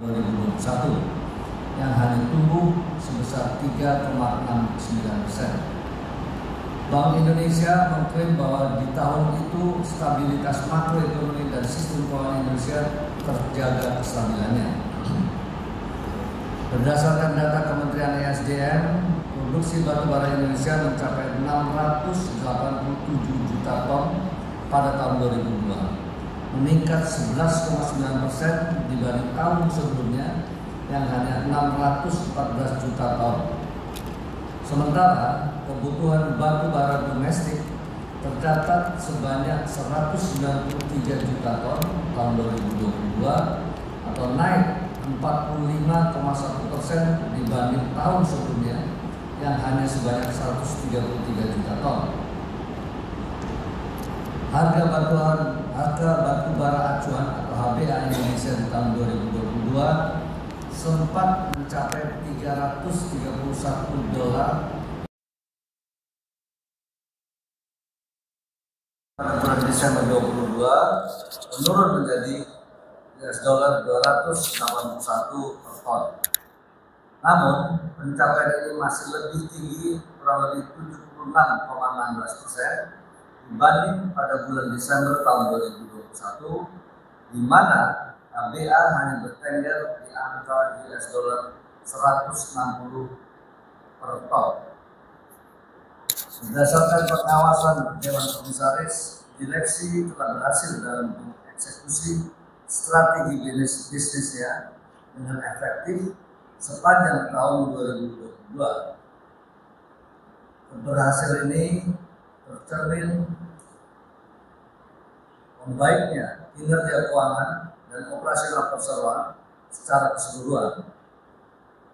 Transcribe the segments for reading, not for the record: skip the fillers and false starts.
2021 yang hanya tumbuh sebesar 3,69%. Bank Indonesia mengklaim bahwa di tahun itu stabilitas makroekonomi dan sistem keuangan Indonesia terjaga kestabilannya. Berdasarkan data Kementerian ESDM, produksi batubara Indonesia mencapai 687 juta ton pada tahun 2002, meningkat 11,9% dibanding tahun sebelumnya yang hanya 614 juta ton. Sementara kebutuhan batu bara domestik tercatat sebanyak 193 juta ton tahun 2022 atau naik 45,1% dibanding tahun sebelumnya yang hanya sebanyak 133 juta ton. Harga batu bara acuan atau HBA Indonesia di tahun 2022 sempat mencapai $331 pada bulan Desember 2022, menurun menjadi $281 per ton. Namun pencapaian ini masih lebih tinggi, kurang lebih 76,16% dibanding pada bulan Desember tahun 2021, di mana HBA hanya bertengger di angka $160 per ton. Berdasarkan pengawasan Dewan Komisaris, direksi telah berhasil dalam mengeksekusi strategi bisnisnya dengan efektif sepanjang tahun 2022. Keberhasilan ini tercermin membaiknya kinerja keuangan dan operasional perseroan secara keseluruhan.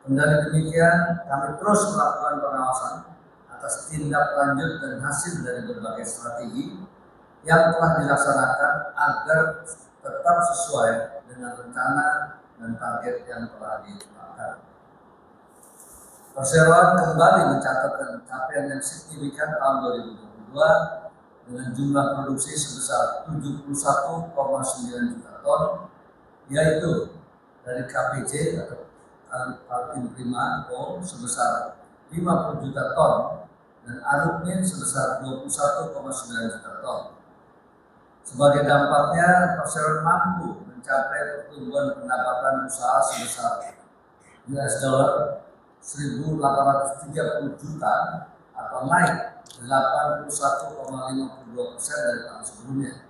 Kendali demikian, kami terus melakukan pengawasan atas tindak lanjut dan hasil dari berbagai strategi yang telah dilaksanakan agar tetap sesuai dengan rencana dan target yang telah ditetapkan. Perseroan kembali mencatatkan capaian yang signifikan tahun 2022 dengan jumlah produksi sebesar 71,9 juta ton, yaitu dari KPJ atau Kaltim Prima Co sebesar 50 juta ton dan Arutmin sebesar 21,9 juta ton. Sebagai dampaknya, perseroan mampu mencapai pertumbuhan pendapatan usaha sebesar $1.830 juta atau naik 81,52% dari tahun sebelumnya.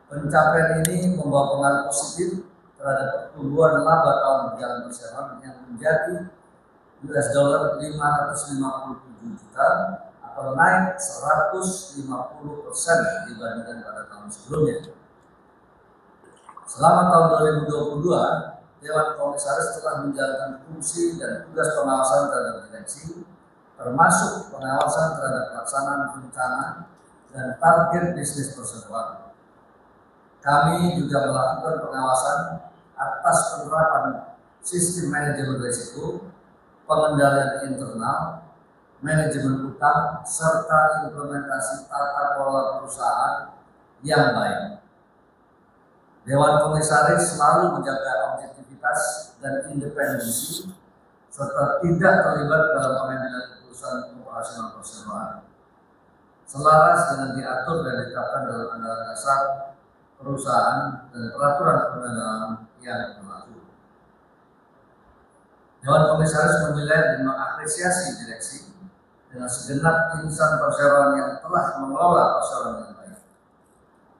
Pencapaian ini membawa pengaruh positif terhadap pertumbuhan laba tahun berjalan perseroan yang menjadi $557 juta atau naik 150% dibandingkan pada tahun sebelumnya. Selama tahun 2022, Dewan Komisaris telah menjalankan fungsi dan tugas pengawasan terhadap direksi, termasuk pengawasan terhadap pelaksanaan rencana dan target bisnis perseroan. Kami juga melakukan pengawasan atas penerapan sistem manajemen risiko, pengendalian internal, manajemen utang, serta implementasi tata kelola perusahaan yang baik. Dewan Komisaris selalu menjaga objektivitas dan independensi serta tidak terlibat dalam pengambilan keputusan operasional perseroan, selaras dengan diatur dan ditetapkan dalam anggaran dasar perusahaan dan peraturan perundangan yang berlaku. Dewan Komisaris menilai dan mengapresiasi direksi dengan segenap insan perseroan yang telah mengelola perseroan dengan baik.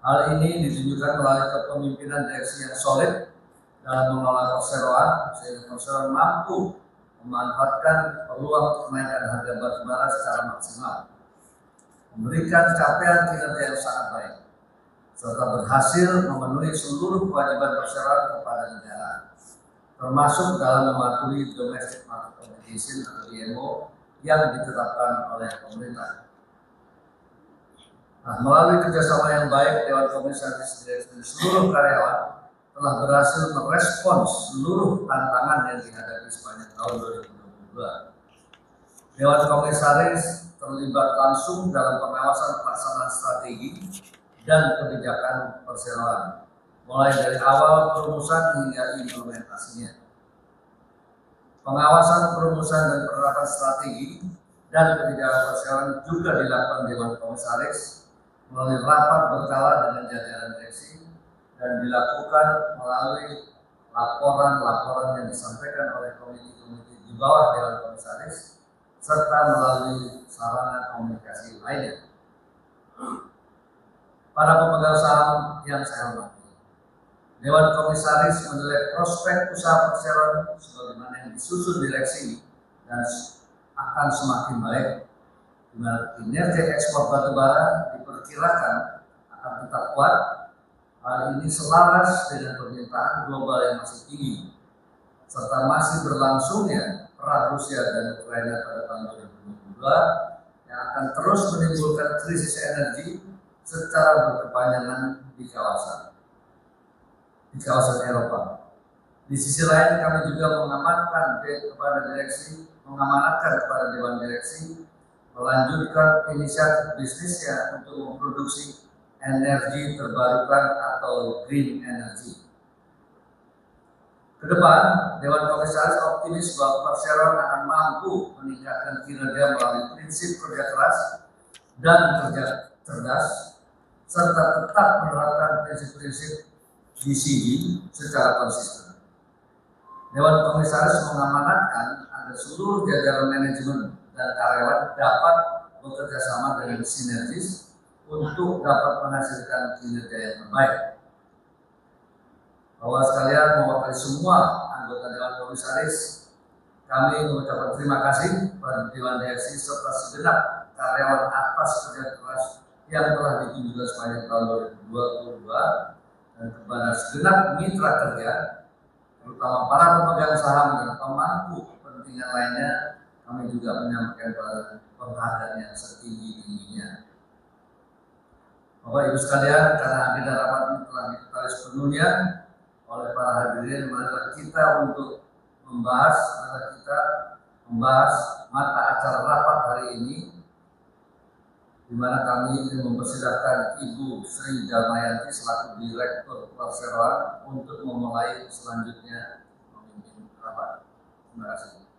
Hal ini ditunjukkan melalui kepemimpinan direksi yang solid dalam mengelola perseroan, sehingga perseroan mampu memanfaatkan peluang kenaikan harga batubara secara maksimal, memberikan capaian kinerja yang sangat baik, serta berhasil memenuhi seluruh kewajiban perseroan kepada negara, termasuk dalam mematuhi domestic market obligation atau DMO yang ditetapkan oleh pemerintah. Nah, melalui kerjasama yang baik, Dewan Komisaris dan seluruh karyawan telah berhasil merespons seluruh tantangan yang dihadapi sepanjang tahun 2022. Dewan Komisaris terlibat langsung dalam pengawasan pelaksanaan strategi dan kebijakan perseroan, mulai dari awal perumusan hingga implementasinya. Pengawasan perumusan dan penerapan strategi dan kebijakan perseroan juga dilakukan Dewan Komisaris melalui rapat berkala dengan jajaran direksi dan dilakukan melalui laporan-laporan yang disampaikan oleh komite-komite di bawah Dewan Komisaris serta melalui sarana komunikasi lainnya. Para pemegang saham yang saya hormati, Dewan Komisaris menilai prospek usaha perseroan sebagaimana yang disusun direksi dan akan semakin baik, di mana kinerja ekspor batubara diperkirakan akan tetap kuat. Hal ini selaras dengan permintaan global yang masih tinggi, serta masih berlangsungnya perang Rusia dan Ukraina pada tahun 2022 yang akan terus menimbulkan krisis energi secara berkepanjangan di kawasan Eropa. Di sisi lain, kami juga mengamanatkan kepada Dewan Direksi melanjutkan inisiatif bisnisnya untuk memproduksi energi terbarukan atau green energy. Kedepan, Dewan Komisaris optimis bahwa perseroan akan mampu meningkatkan kinerja melalui prinsip kerja keras dan kerja cerdas, serta tetap menerapkan prinsip-prinsip DCG secara konsisten. Dewan Komisaris mengamanatkan agar seluruh jajaran manajemen dan karyawan dapat bekerja sama dengan sinergis untuk dapat menghasilkan kinerja yang terbaik. Bapak sekalian, mewakili semua anggota Dewan Komisaris, kami mengucapkan terima kasih kepada Dewan Direksi serta segenap karyawan atas kerja keras yang telah ditunjukkan sepanjang tahun 2022 dan kepada segenap mitra kerja, terutama para pemegang saham dan pemangku kepentingan lainnya, kami juga menyampaikan penghargaan yang setinggi-tingginya. Bapak Ibu sekalian, karena agenda rapat ini telah diketahui sepenuhnya oleh para hadirin, marilah kita untuk membahas mata acara rapat hari ini, di mana kami ingin mempersilahkan Ibu Sri Damayanti selaku Direktur Perseroan untuk memulai selanjutnya memimpin rapat. Terima kasih.